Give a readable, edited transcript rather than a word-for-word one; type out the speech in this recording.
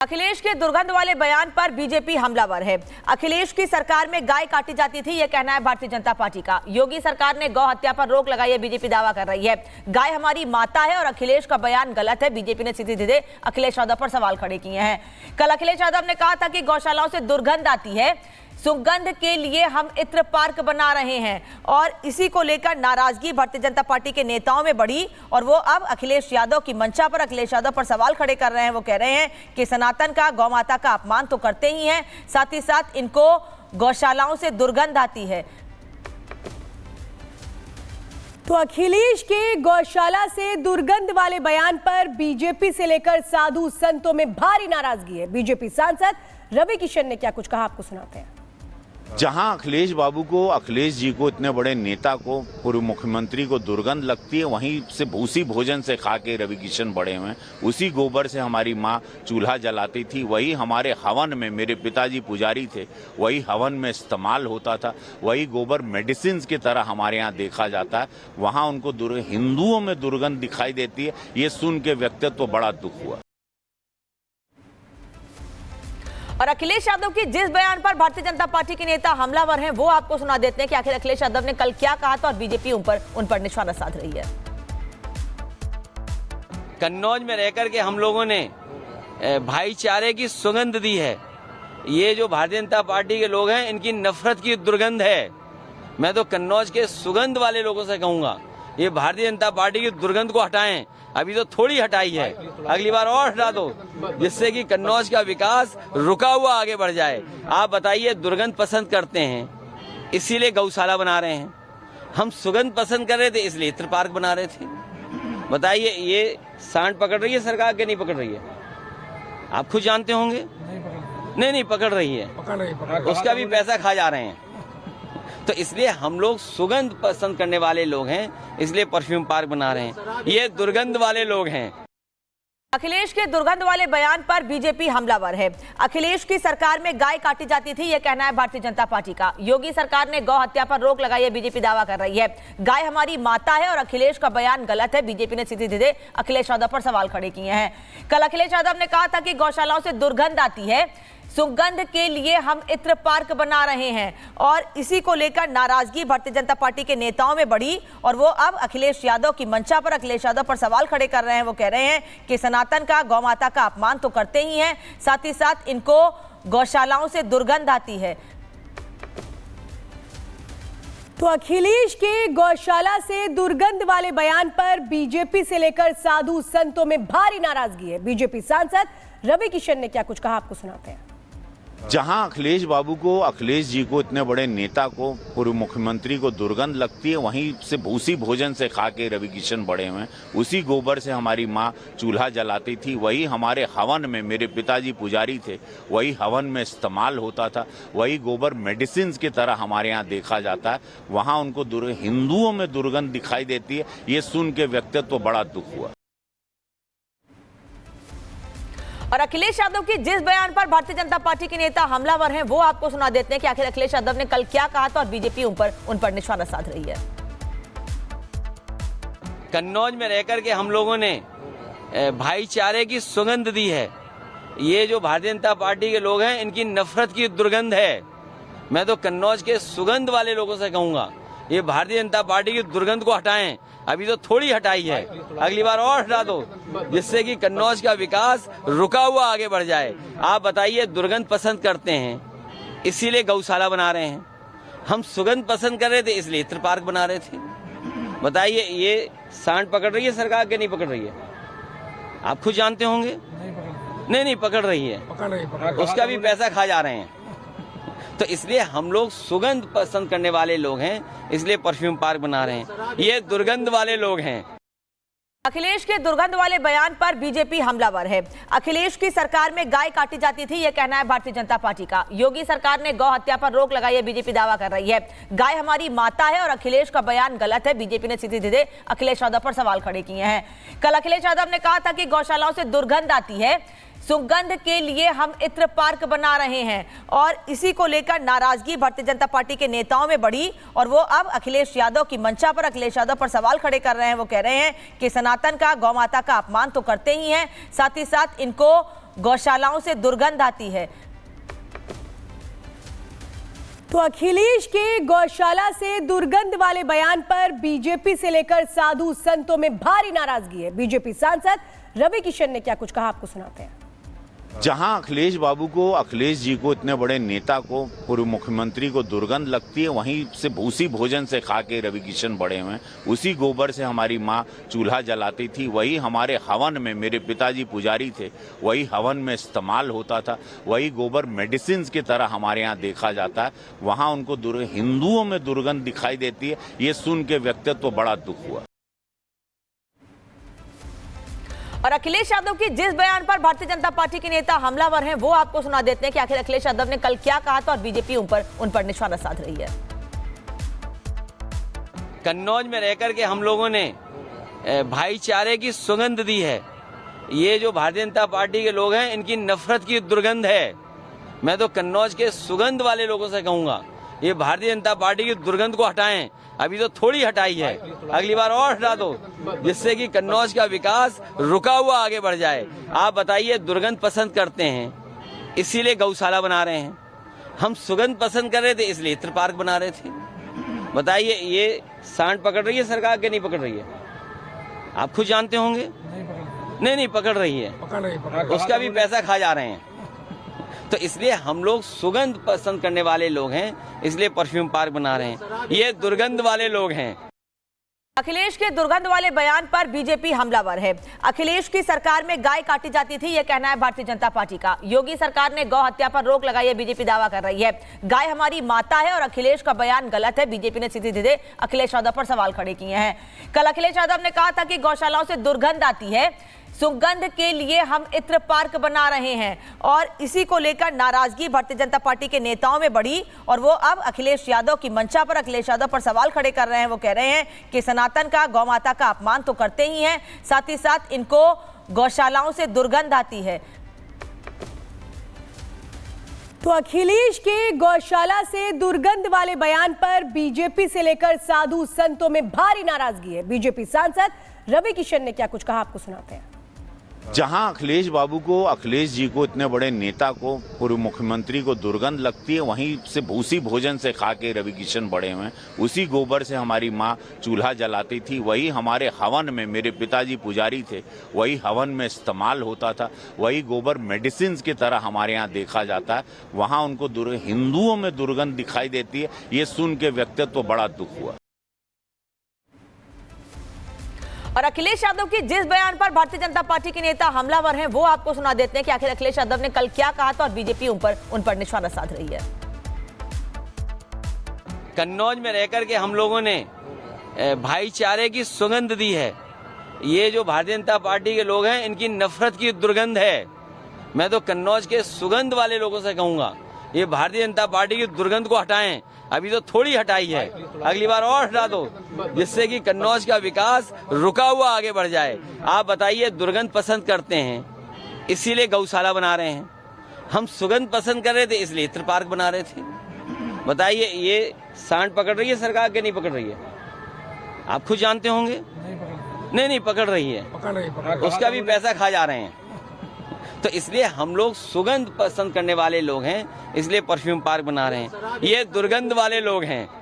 अखिलेश के दुर्गंध वाले बयान पर बीजेपी हमलावर है। अखिलेश की सरकार में गाय काटी जाती थी, यह कहना है भारतीय जनता पार्टी का। योगी सरकार ने गौ हत्या पर रोक लगाई है, बीजेपी दावा कर रही है। गाय हमारी माता है और अखिलेश का बयान गलत है। बीजेपी ने सीधे सीधे अखिलेश यादव पर सवाल खड़े किए हैं। कल अखिलेश यादव ने कहा था कि गौशालाओं से दुर्गंध आती है, सुगंध के लिए हम इत्र पार्क बना रहे हैं और इसी को लेकर नाराजगी भारतीय जनता पार्टी के नेताओं में बढ़ी और वो अब अखिलेश यादव की मंशा पर, अखिलेश यादव पर सवाल खड़े कर रहे हैं। वो कह रहे हैं कि सनातन का, गौ माता का अपमान तो करते ही हैं, साथ ही साथ इनको गौशालाओं से दुर्गंध आती है। तो अखिलेश के गौशाला से दुर्गंध वाले बयान पर बीजेपी से लेकर साधु संतों में भारी नाराजगी है। बीजेपी सांसद रवि किशन ने क्या कुछ कहा, आपको सुनाते हैं। जहां अखिलेश बाबू को, अखिलेश जी को, इतने बड़े नेता को, पूर्व मुख्यमंत्री को दुर्गंध लगती है, वहीं से उसी भोजन से खा के रवि किशन बड़े हुए। उसी गोबर से हमारी माँ चूल्हा जलाती थी, वही हमारे हवन में, मेरे पिताजी पुजारी थे, वही हवन में इस्तेमाल होता था, वही गोबर मेडिसिन की तरह हमारे यहाँ देखा जाता है। वहाँ उनको हिंदुओं में दुर्गंध दिखाई देती है। ये सुन के व्यक्तित्व बड़ा दुख हुआ। और अखिलेश यादव की जिस बयान पर भारतीय जनता पार्टी के नेता हमलावर हैं, वो आपको सुना देते हैं कि आखिर अखिलेश यादव ने कल क्या कहा था और बीजेपी उन पर निशाना साध रही है। कन्नौज में रहकर के हम लोगों ने भाईचारे की सुगंध दी है। ये जो भारतीय जनता पार्टी के लोग हैं, इनकी नफरत की दुर्गंध है। मैं तो कन्नौज के सुगंध वाले लोगों से कहूंगा, ये भारतीय जनता पार्टी की दुर्गंध को हटाएं। अभी तो थोड़ी हटाई है, अगली बार और हटा दो, जिससे कि कन्नौज का विकास रुका हुआ आगे बढ़ जाए। आप बताइए, दुर्गंध पसंद करते हैं इसीलिए गौशाला बना रहे हैं, हम सुगंध पसंद कर रहे थे इसलिए इत्र पार्क बना रहे थे। बताइए, ये सांड पकड़ रही है सरकार के नहीं पकड़ रही है? आप खुद जानते होंगे। नहीं पकड़ रही है, उसका भी पैसा खा जा रहे हैं। तो इसलिए हम लोग सुगंध पसंद करने वाले लोग हैं, इसलिए परफ्यूम पार्क बना रहे हैं। ये दुर्गंध वाले लोग हैं। अखिलेश के दुर्गंध वाले बयान पर बीजेपी हमलावर है। अखिलेश की सरकार में गाय काटी जाती थी, यह कहना है भारतीय जनता पार्टी का। योगी सरकार ने गौ हत्या पर रोक लगाई है, बीजेपी दावा कर रही है। गाय हमारी माता है और अखिलेश का बयान गलत है। बीजेपी ने सीधे सीधे अखिलेश यादव पर सवाल खड़े किए हैं। कल अखिलेश यादव ने कहा था कि गौशालाओं से दुर्गंध आती है, सुगंध के लिए हम इत्र पार्क बना रहे हैं और इसी को लेकर नाराजगी भारतीय जनता पार्टी के नेताओं में बढ़ी और वो अब अखिलेश यादव की मंशा पर, अखिलेश यादव पर सवाल खड़े कर रहे हैं। वो कह रहे हैं कि सनातन का, गौ माता का अपमान तो करते ही हैं, साथ ही साथ इनको गौशालाओं से दुर्गंध आती है। तो अखिलेश के गौशाला से दुर्गंध वाले बयान पर बीजेपी से लेकर साधु संतों में भारी नाराजगी है। बीजेपी सांसद रवि किशन ने क्या कुछ कहा, आपको सुनाते हैं। जहां अखिलेश बाबू को, अखिलेश जी को, इतने बड़े नेता को, पूर्व मुख्यमंत्री को दुर्गंध लगती है, वहीं से उसी भोजन से खा के रवि किशन बड़े हुए। उसी गोबर से हमारी माँ चूल्हा जलाती थी, वही हमारे हवन में, मेरे पिताजी पुजारी थे, वही हवन में इस्तेमाल होता था, वही गोबर मेडिसिन की तरह हमारे यहाँ देखा जाता है। वहाँ उनको हिंदुओं में दुर्गंध दिखाई देती है। ये सुन के व्यक्तित्व बड़ा दुख हुआ। और अखिलेश यादव की जिस बयान पर भारतीय जनता पार्टी के नेता हमलावर हैं, वो आपको सुना देते हैं कि आखिर अखिलेश यादव ने कल क्या कहा था और बीजेपी उन पर निशाना साध रही है। कन्नौज में रहकर के हम लोगों ने भाईचारे की सुगंध दी है। ये जो भारतीय जनता पार्टी के लोग हैं, इनकी नफरत की दुर्गंध है। मैं तो कन्नौज के सुगंध वाले लोगों से कहूंगा, ये भारतीय जनता पार्टी की दुर्गंध को हटाएं। अभी तो थोड़ी हटाई है, अगली बार और हटा दो, जिससे कि कन्नौज का विकास रुका हुआ आगे बढ़ जाए। आप बताइए, दुर्गंध पसंद करते हैं इसीलिए गौशाला बना रहे हैं, हम सुगंध पसंद कर रहे थे इसलिए इत्र पार्क बना रहे थे। बताइए, ये सांड पकड़ रही है सरकार के नहीं पकड़ रही है? आप खुद जानते होंगे। नहीं पकड़ रही है, उसका भी पैसा खा जा रहे हैं। तो इसलिए हम लोग सुगंध पसंद करने वाले लोग हैं, इसलिए परफ्यूम पार्क बना रहे हैं। ये दुर्गंध वाले लोग हैं। अखिलेश के दुर्गंध वाले बयान पर बीजेपी हमलावर है। अखिलेश की सरकार में गाय काटी जाती थी, यह कहना है भारतीय जनता पार्टी का। योगी सरकार ने गौ हत्या पर रोक लगाई है, बीजेपी दावा कर रही है। गाय हमारी माता है और अखिलेश का बयान गलत है। बीजेपी ने सीधे सीधे अखिलेश यादव पर सवाल खड़े किए हैं। कल अखिलेश यादव ने कहा था कि गौशालाओं से दुर्गंध आती है, सुगंध के लिए हम इत्र पार्क बना रहे हैं और इसी को लेकर नाराजगी भारतीय जनता पार्टी के नेताओं में बढ़ी और वो अब अखिलेश यादव की मंशा पर, अखिलेश यादव पर सवाल खड़े कर रहे हैं। वो कह रहे हैं कि सनातन का, गौ माता का अपमान तो करते ही हैं, साथ ही साथ इनको गौशालाओं से दुर्गंध आती है। तो अखिलेश के गौशाला से दुर्गंध वाले बयान पर बीजेपी से लेकर साधु संतों में भारी नाराजगी है। बीजेपी सांसद रवि किशन ने क्या कुछ कहा, आपको सुनाते हैं। जहां अखिलेश बाबू को, अखिलेश जी को, इतने बड़े नेता को, पूर्व मुख्यमंत्री को दुर्गंध लगती है, वहीं से भूसी भोजन से खा के रवि किशन बड़े हुए हैं। उसी गोबर से हमारी माँ चूल्हा जलाती थी, वही हमारे हवन में, मेरे पिताजी पुजारी थे, वही हवन में इस्तेमाल होता था, वही गोबर मेडिसिन की तरह हमारे यहाँ देखा जाता है। वहाँ उनको हिंदुओं में दुर्गंध दिखाई देती है। ये सुन के व्यक्तित्व बड़ा दुख हुआ। और अखिलेश यादव की जिस बयान पर भारतीय जनता पार्टी के नेता हमलावर हैं, वो आपको सुना देते हैं कि आखिर अखिलेश यादव ने कल क्या कहा था और बीजेपी उन पर निशाना साध रही है। कन्नौज में रहकर के हम लोगों ने भाईचारे की सुगंध दी है। ये जो भारतीय जनता पार्टी के लोग हैं, इनकी नफरत की दुर्गंध है। मैं तो कन्नौज के सुगंध वाले लोगों से कहूंगा, ये भारतीय जनता पार्टी की दुर्गंध को हटाएं। अभी तो थोड़ी हटाई है, अगली बार और हटा दो, जिससे कि कन्नौज का विकास रुका हुआ आगे बढ़ जाए। आप बताइए, दुर्गंध पसंद करते हैं इसीलिए गौशाला बना रहे हैं। हम सुगंध पसंद कर रहे थे इसलिए इत्र पार्क बना रहे थे। बताइए, ये सांड पकड़ रही है सरकार के नहीं पकड़ रही है? आप खुद जानते होंगे। नहीं पकड़ रही है, उसका भी पैसा खा जा रहे हैं। तो इसलिए हम लोग सुगंध पसंद करने वाले लोग हैं, इसलिए परफ्यूम पार्क बना रहे हैं। ये दुर्गंध वाले लोग हैं। अखिलेश के दुर्गंध वाले बयान पर बीजेपी हमलावर है। अखिलेश की सरकार में गाय काटी जाती थी, यह कहना है भारतीय जनता पार्टी का। योगी सरकार ने गौ हत्या पर रोक लगाई है, बीजेपी दावा कर रही है। गाय हमारी माता है और अखिलेश का बयान गलत है। बीजेपी ने सीधे अखिलेश यादव पर सवाल खड़े किए हैं। कल अखिलेश यादव ने कहा था कि गौशालाओं से दुर्गंध आती है, सुगंध के लिए हम इत्र पार्क बना रहे हैं, और इसी को लेकर नाराजगी भारतीय जनता पार्टी के नेताओं में बढ़ी और वो अब अखिलेश यादव की मंशा पर, अखिलेश यादव पर सवाल खड़े कर रहे हैं। वो कह रहे हैं कि सनातन का, गौ माता का अपमान तो करते ही हैं, साथ ही साथ इनको गौशालाओं से दुर्गंध आती है। तो अखिलेश के गौशाला से दुर्गंध वाले बयान पर बीजेपी से लेकर साधु संतों में भारी नाराजगी है। बीजेपी सांसद रवि किशन ने क्या कुछ कहा, आपको सुनाते हैं। जहां अखिलेश बाबू को, अखिलेश जी को, इतने बड़े नेता को, पूर्व मुख्यमंत्री को दुर्गंध लगती है, वहीं से भूसी भोजन से खा के रवि किशन बड़े हुए हैं। उसी गोबर से हमारी माँ चूल्हा जलाती थी, वही हमारे हवन में, मेरे पिताजी पुजारी थे, वही हवन में इस्तेमाल होता था, वही गोबर मेडिसिन की तरह हमारे यहाँ देखा जाता है। वहाँ उनको हिंदुओं में दुर्गंध दिखाई देती है। ये सुन के व्यक्तित्व बड़ा दुख हुआ। और अखिलेश यादव की जिस बयान पर भारतीय जनता पार्टी के नेता हमलावर हैं, वो आपको सुना देते हैं कि आखिर अखिलेश यादव ने कल क्या कहा था और बीजेपी उन पर निशाना साध रही है। कन्नौज में रहकर के हम लोगों ने भाईचारे की सुगंध दी है। ये जो भारतीय जनता पार्टी के लोग हैं, इनकी नफरत की दुर्गंध है। मैं तो कन्नौज के सुगंध वाले लोगों से कहूंगा, ये भारतीय जनता पार्टी की दुर्गंध को हटाएं। अभी तो थोड़ी हटाई है, अगली बार और हटा दो, जिससे कि कन्नौज का विकास रुका हुआ आगे बढ़ जाए। आप बताइए, दुर्गंध पसंद करते हैं इसीलिए गौशाला बना रहे हैं। हम सुगंध पसंद कर रहे थे इसलिए इत्र पार्क बना रहे थे। बताइए, ये सांड पकड़ रही है सरकार के नहीं पकड़ रही है? आप खुद जानते होंगे। नहीं पकड़ रही है, उसका भी पैसा खा जा रहे हैं। तो इसलिए हम लोग सुगंध पसंद करने वाले लोग हैं, इसलिए परफ्यूम पार्क बना रहे हैं। ये दुर्गंध वाले लोग हैं।